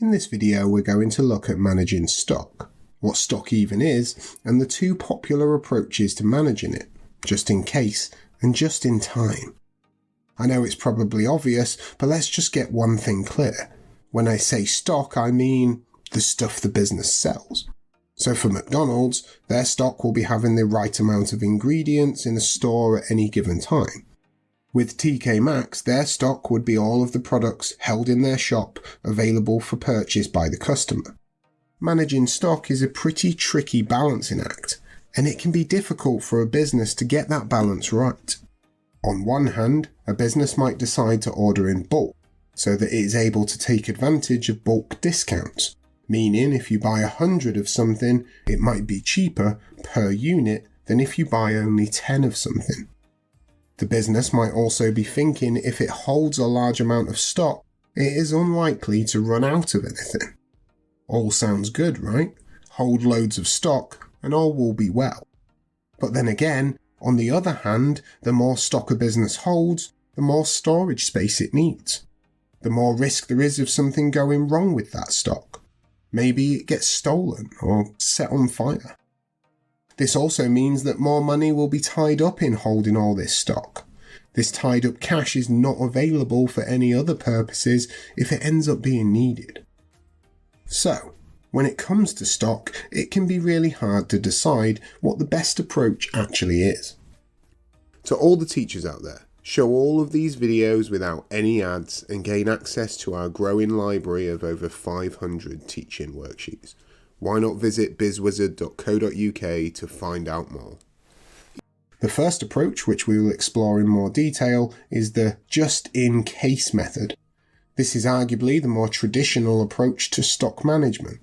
In this video, we're going to look at managing stock, what stock even is, and the two popular approaches to managing it, just in case and just in time. I know it's probably obvious, but let's just get one thing clear. When I say stock, I mean the stuff the business sells. So for McDonald's, their stock will be having the right amount of ingredients in a store at any given time. With TK Maxx, their stock would be all of the products held in their shop available for purchase by the customer. Managing stock is a pretty tricky balancing act, and it can be difficult for a business to get that balance right. On one hand, a business might decide to order in bulk, so that it is able to take advantage of bulk discounts, meaning if you buy 100 of something, it might be cheaper per unit than if you buy only 10 of something. The business might also be thinking if it holds a large amount of stock, it is unlikely to run out of anything. All sounds good, right? Hold loads of stock and all will be well. But then again, on the other hand, the more stock a business holds, the more storage space it needs. The more risk there is of something going wrong with that stock. Maybe it gets stolen or set on fire. This also means that more money will be tied up in holding all this stock. This tied up cash is not available for any other purposes if it ends up being needed. So, when it comes to stock, it can be really hard to decide what the best approach actually is. To all the teachers out there, show all of these videos without any ads and gain access to our growing library of over 500 teaching worksheets. Why not visit BizzWizard.co.uk to find out more? The first approach, which we will explore in more detail, is the just-in-case method. This is arguably the more traditional approach to stock management.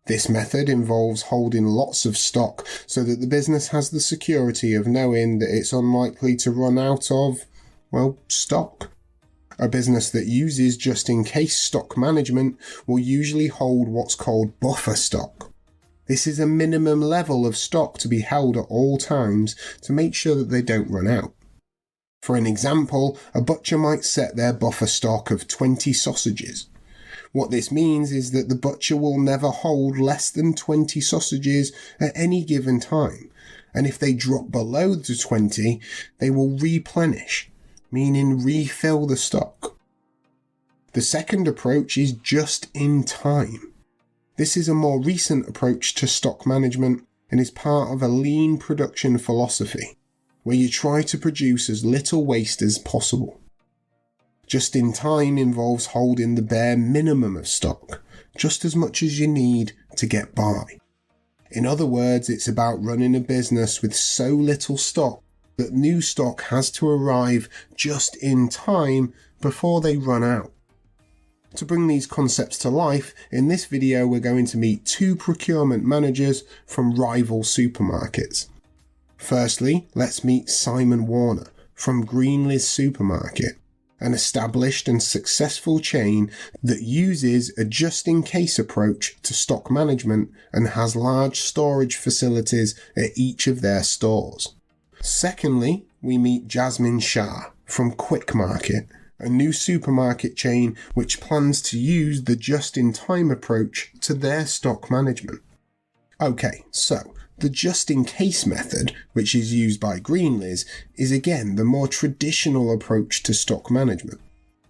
This method involves holding lots of stock so that the business has the security of knowing that it's unlikely to run out of, stock. A business that uses just-in-case stock management will usually hold what's called buffer stock. This is a minimum level of stock to be held at all times to make sure that they don't run out. For an example, a butcher might set their buffer stock of 20 sausages. What this means is that the butcher will never hold less than 20 sausages at any given time, and if they drop below the 20, they will replenish, meaning refill the stock. The second approach is just in time. This is a more recent approach to stock management and is part of a lean production philosophy, where you try to produce as little waste as possible. Just in time involves holding the bare minimum of stock, just as much as you need to get by. In other words, it's about running a business with so little stock that new stock has to arrive just in time before they run out. To bring these concepts to life, in this video we're going to meet two procurement managers from rival supermarkets. Firstly, let's meet Simon Warner from Greenliz Supermarket, an established and successful chain that uses a just-in-case approach to stock management and has large storage facilities at each of their stores. Secondly, we meet Jasmin from Quick Market, a new supermarket chain which plans to use the just-in-time approach to their stock management. Okay, so the just-in-case method, which is used by Greenliz, is again the more traditional approach to stock management.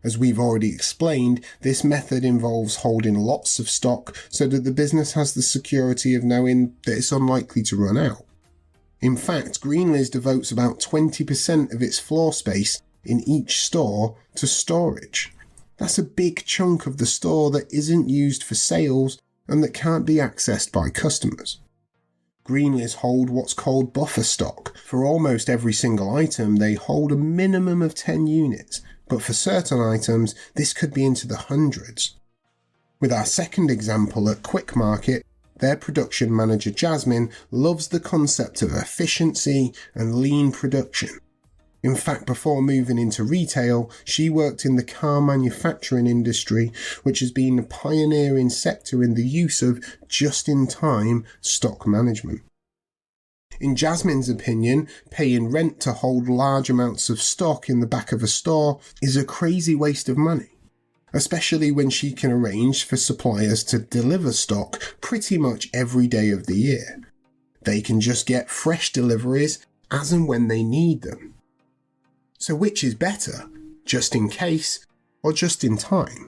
As we've already explained, this method involves holding lots of stock so that the business has the security of knowing that it's unlikely to run out. In fact, Greenliz devotes about 20% of its floor space in each store to storage. That's a big chunk of the store that isn't used for sales and that can't be accessed by customers. Greenliz hold what's called buffer stock. For almost every single item, they hold a minimum of 10 units, but for certain items, this could be into the hundreds. With our second example at Quick Market, their production manager Jasmin loves the concept of efficiency and lean production. In fact, before moving into retail, she worked in the car manufacturing industry, which has been a pioneering sector in the use of just-in-time stock management. In Jasmin's opinion, paying rent to hold large amounts of stock in the back of a store is a crazy waste of money. especially when she can arrange for suppliers to deliver stock pretty much every day of the year. They can just get fresh deliveries as and when they need them. So which is better, just in case or just in time?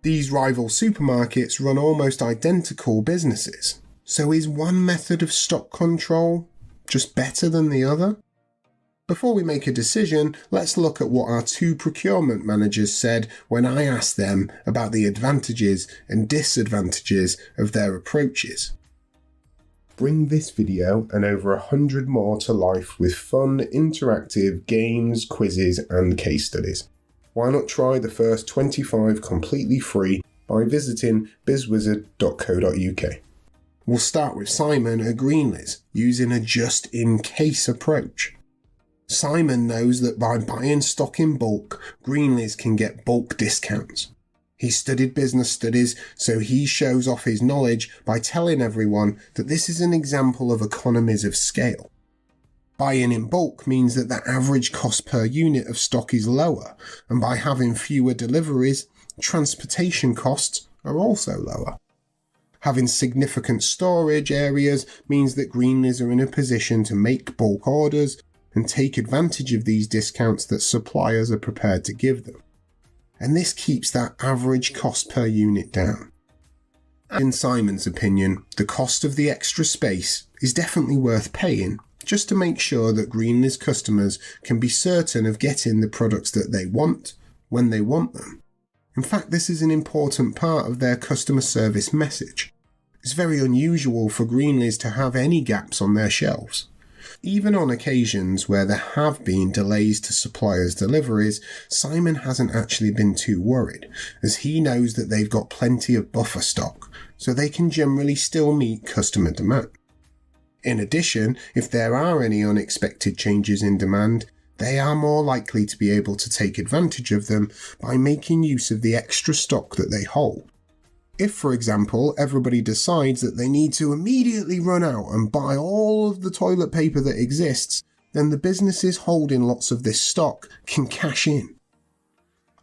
These rival supermarkets run almost identical businesses, so is one method of stock control just better than the other? Before we make a decision, let's look at what our two procurement managers said when I asked them about the advantages and disadvantages of their approaches. Bring this video and over 100 more to life with fun, interactive games, quizzes and case studies. Why not try the first 25 completely free by visiting BizzWizard.co.uk. We'll start with Simon at Greenleys, using a just-in-case approach. Simon knows that by buying stock in bulk, Greenleys can get bulk discounts. He studied business studies, so he shows off his knowledge by telling everyone that this is an example of economies of scale. Buying in bulk means that the average cost per unit of stock is lower, and by having fewer deliveries, transportation costs are also lower. Having significant storage areas means that Greenleys are in a position to make bulk orders and take advantage of these discounts that suppliers are prepared to give them. And this keeps that average cost per unit down. In Simon's opinion, the cost of the extra space is definitely worth paying just to make sure that Greenleys customers can be certain of getting the products that they want when they want them. In fact, this is an important part of their customer service message. It's very unusual for Greenleys to have any gaps on their shelves. Even on occasions where there have been delays to suppliers' deliveries, Simon hasn't actually been too worried, as he knows that they've got plenty of buffer stock, so they can generally still meet customer demand. In addition, if there are any unexpected changes in demand, they are more likely to be able to take advantage of them by making use of the extra stock that they hold. If, for example, everybody decides that they need to immediately run out and buy all of the toilet paper that exists, then the businesses holding lots of this stock can cash in.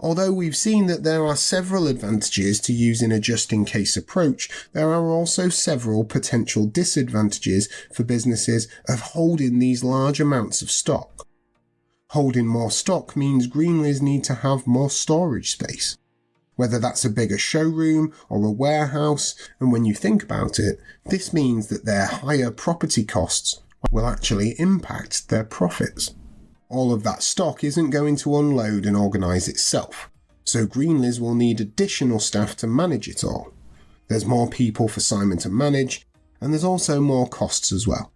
Although we've seen that there are several advantages to using a just-in-case approach, there are also several potential disadvantages for businesses of holding these large amounts of stock. Holding more stock means Greenleys need to have more storage space, whether that's a bigger showroom or a warehouse, and when you think about it, this means that their higher property costs will actually impact their profits. All of that stock isn't going to unload and organise itself, so Greenleys will need additional staff to manage it all. There's more people for Simon to manage, and there's also more costs as well.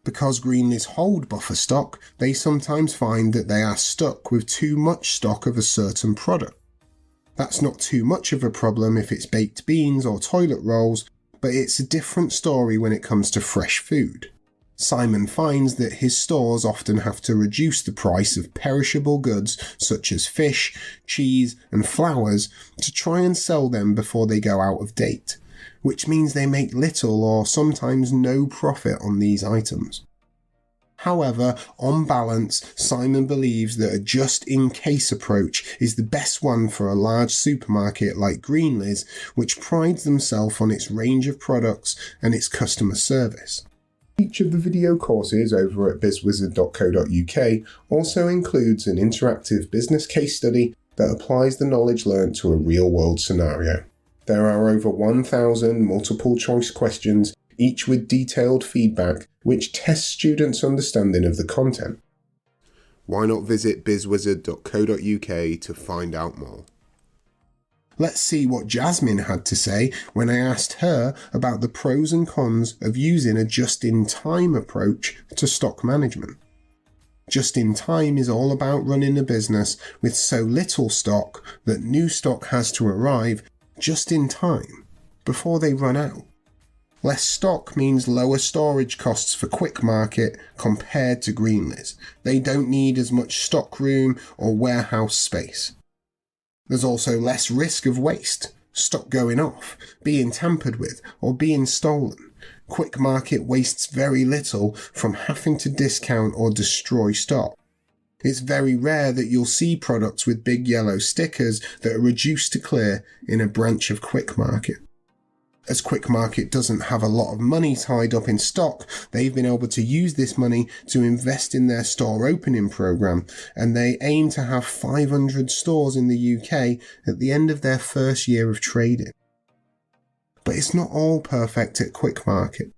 Because Greenleys hold buffer stock, they sometimes find that they are stuck with too much stock of a certain product. That's not too much of a problem if it's baked beans or toilet rolls, but it's a different story when it comes to fresh food. Simon finds that his stores often have to reduce the price of perishable goods such as fish, cheese and flowers to try and sell them before they go out of date, which means they make little or sometimes no profit on these items. However, on balance, Simon believes that a just-in-case approach is the best one for a large supermarket like Greenleys, which prides themselves on its range of products and its customer service. Each of the video courses over at BizzWizard.co.uk also includes an interactive business case study that applies the knowledge learnt to a real-world scenario. There are over 1,000 multiple-choice questions, each with detailed feedback, which tests students' understanding of the content. Why not visit BizzWizard.co.uk to find out more? Let's see what Jasmin had to say when I asked her about the pros and cons of using a just-in-time approach to stock management. Just-in-time is all about running a business with so little stock that new stock has to arrive just in time, before they run out. Less stock means lower storage costs for Quick Market compared to Greenleys. They don't need as much stock room or warehouse space. There's also less risk of waste, stock going off, being tampered with, or being stolen. Quick Market wastes very little from having to discount or destroy stock. It's very rare that you'll see products with big yellow stickers that are reduced to clear in a branch of Quick Market. As Quick Market doesn't have a lot of money tied up in stock, they've been able to use this money to invest in their store opening program, and they aim to have 500 stores in the UK at the end of their first year of trading. But it's not all perfect at Quick Market.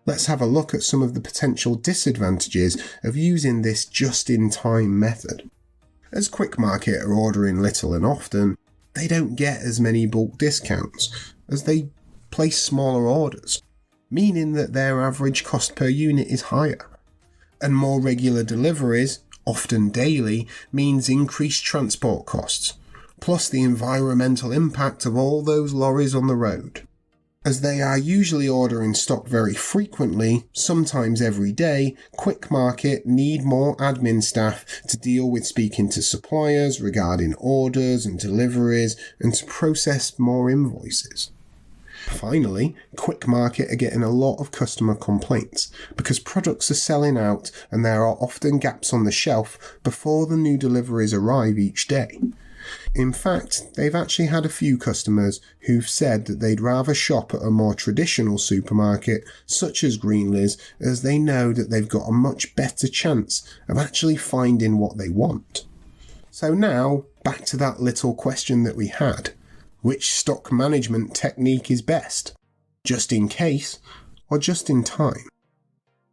Let's have a look at some of the potential disadvantages of using this just-in-time method. As Quick Market are ordering little and often, they don't get as many bulk discounts as they place smaller orders, meaning that their average cost per unit is higher. And more regular deliveries, often daily, means increased transport costs, plus the environmental impact of all those lorries on the road. As they are usually ordering stock very frequently, sometimes every day, Quick Market need more admin staff to deal with speaking to suppliers regarding orders and deliveries and to process more invoices. Finally, Quick Market are getting a lot of customer complaints because products are selling out and there are often gaps on the shelf before the new deliveries arrive each day. In fact, they've actually had a few customers who've said that they'd rather shop at a more traditional supermarket such as Greenliz, as they know that they've got a much better chance of actually finding what they want. So now, back to that little question that we had. Which stock management technique is best? Just in case or just in time?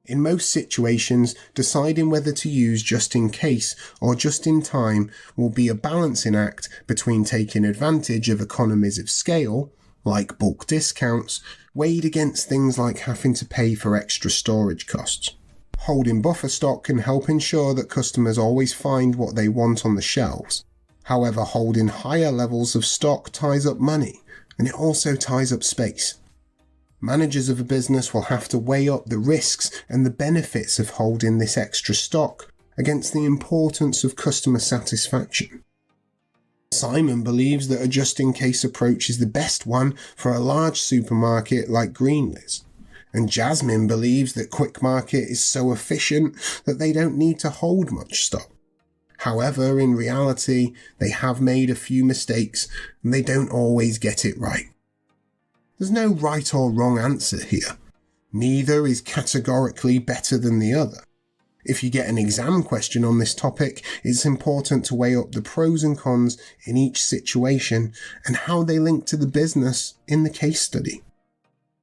In most situations, deciding whether to use just in case or just in time will be a balancing act between taking advantage of economies of scale, like bulk discounts, weighed against things like having to pay for extra storage costs. Holding buffer stock can help ensure that customers always find what they want on the shelves. However, holding higher levels of stock ties up money, and it also ties up space. Managers of a business will have to weigh up the risks and the benefits of holding this extra stock against the importance of customer satisfaction. Simon believes that a just-in-case approach is the best one for a large supermarket like Greenliz, and Jasmin believes that Quick Market is so efficient that they don't need to hold much stock. However, in reality, they have made a few mistakes and they don't always get it right. There's no right or wrong answer here. Neither is categorically better than the other. If you get an exam question on this topic, it's important to weigh up the pros and cons in each situation and how they link to the business in the case study.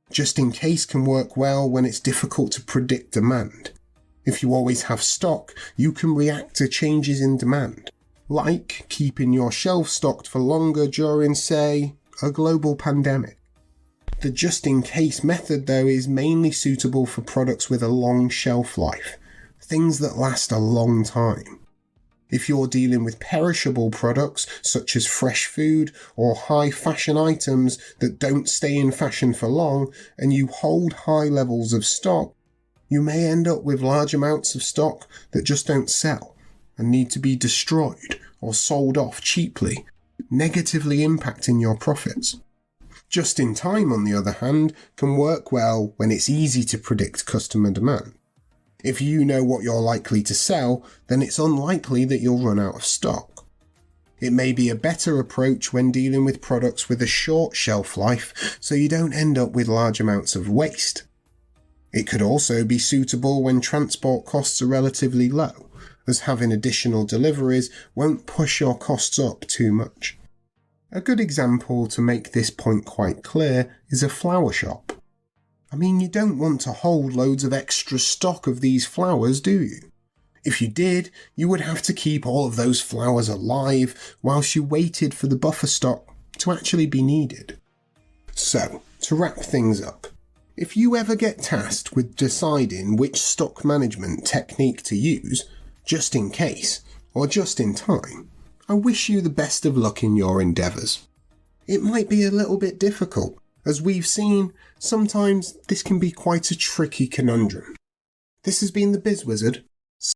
Just in case can work well when it's difficult to predict demand. If you always have stock, you can react to changes in demand, like keeping your shelf stocked for longer during, say, a global pandemic. The just-in-case method, though, is mainly suitable for products with a long shelf life, things that last a long time. If you're dealing with perishable products, such as fresh food or high fashion items that don't stay in fashion for long, and you hold high levels of stock, you may end up with large amounts of stock that just don't sell and need to be destroyed or sold off cheaply, negatively impacting your profits. Just in time, on the other hand, can work well when it's easy to predict customer demand. If you know what you're likely to sell, then it's unlikely that you'll run out of stock. It may be a better approach when dealing with products with a short shelf life, so you don't end up with large amounts of waste. It could also be suitable when transport costs are relatively low, as having additional deliveries won't push your costs up too much. A good example to make this point quite clear is a flower shop. I mean, you don't want to hold loads of extra stock of these flowers, do you? If you did, you would have to keep all of those flowers alive whilst you waited for the buffer stock to actually be needed. So, to wrap things up, if you ever get tasked with deciding which stock management technique to use, just in case or just in time, I wish you the best of luck in your endeavours. It might be a little bit difficult. As we've seen, sometimes this can be quite a tricky conundrum. This has been the BizzWizard,